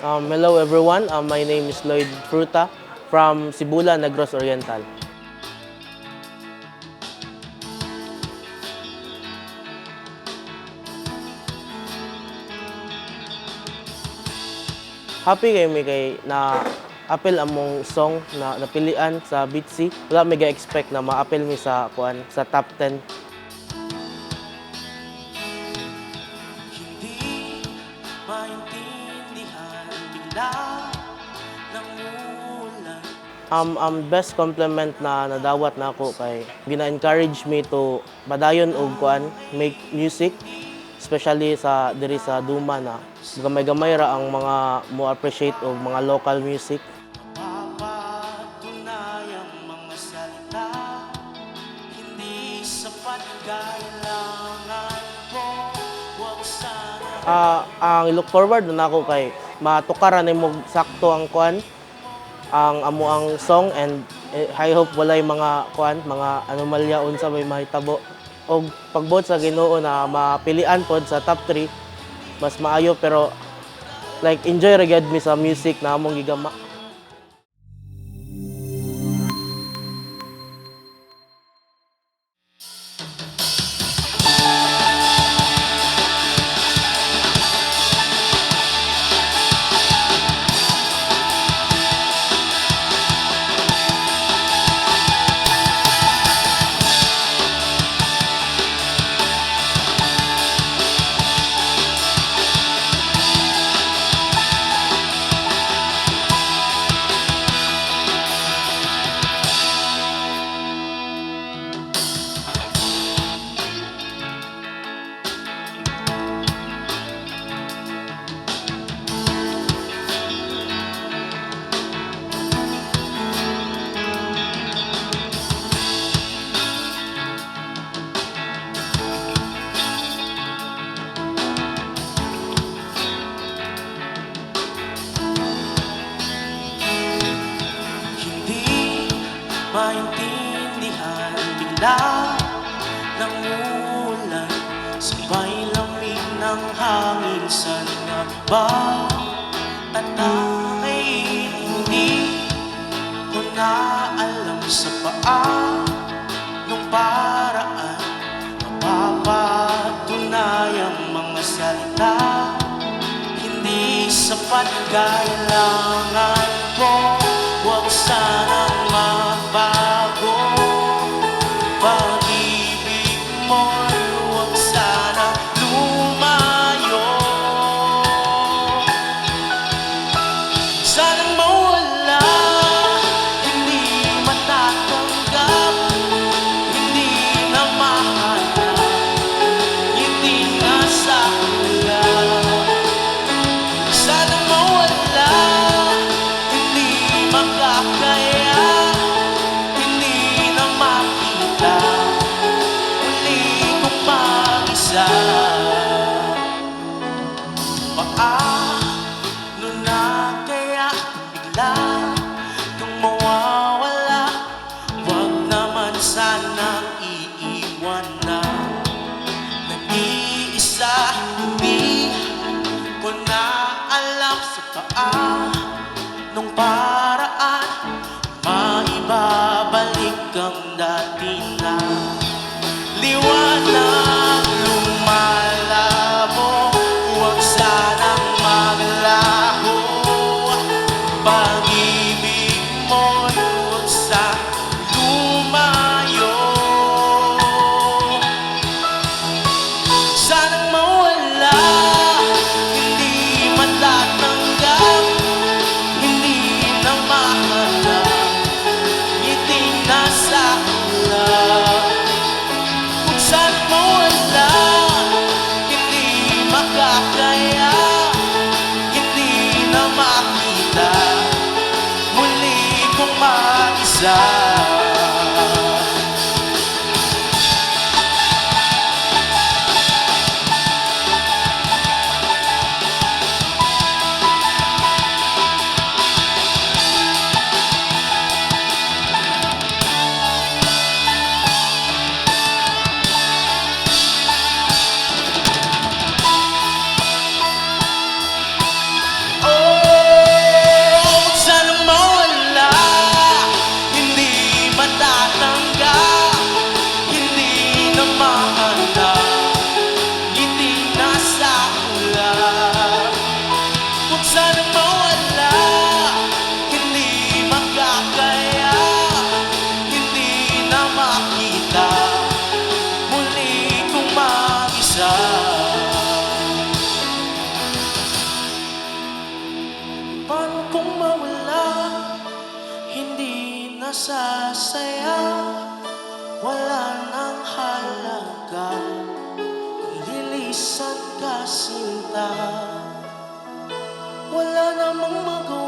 Hello everyone, my name is Lloyd Fruta from Sibula, Negros Oriental. Happy kayo may kay na apel among song na napilian sa Bitsy. Wala may ga-expect na ma-apel mi sa sa top 10. Hindi maintindihan bigla ng ulan. Best compliment na nadawat na ako kay gina-encourage me to padayon og make music, especially sa diri sa Duma na gamay-gamay ra ang mga mo appreciate og mga local music. Papatunayang mga salita, hindi sapat kailangan ko. Huwag sana Ang look forward na ako kay matukaran nimo sakto ang ang amo ang song and I hope walay mga mga anomalya unsa may mahitabo og pagbuot sa Ginoo na mapilian pod sa top 3 mas maayo pero like enjoy ra gyud mi sa music na among gigama. hindi maintindihan bigla ng ulan. Sabay lamig ng hangin sa ba at ay hindi ko na alam sa nung paraan. Mapapatunayang mga salita, hindi sapat kailangan ko. Huwag sanang magbago. Pag-ibig mo'y huwag sanang lumayo. Sanang mawala, hindi matatanggap, hindi na mahanap, hindi na sa ulan. Sanang mawala, hindi makakaya, hindi na makita, muli kong mag-isa. Paano na kaya bigla kang mawawala? Huwag naman sanang iiwan na nag-iisa. Hindi ko na alam sa nung paraan maibabalik ang dati na liwanag lumalabo. Huwag sanang maglaho. Pag-ibig mo huwag sa lumayo. Sanang mawala, hindi matatanggap, hindi na mahanap, ngiti na sa ulan. wala nang halaga. Lilisan ka sinta, wala namang magawa.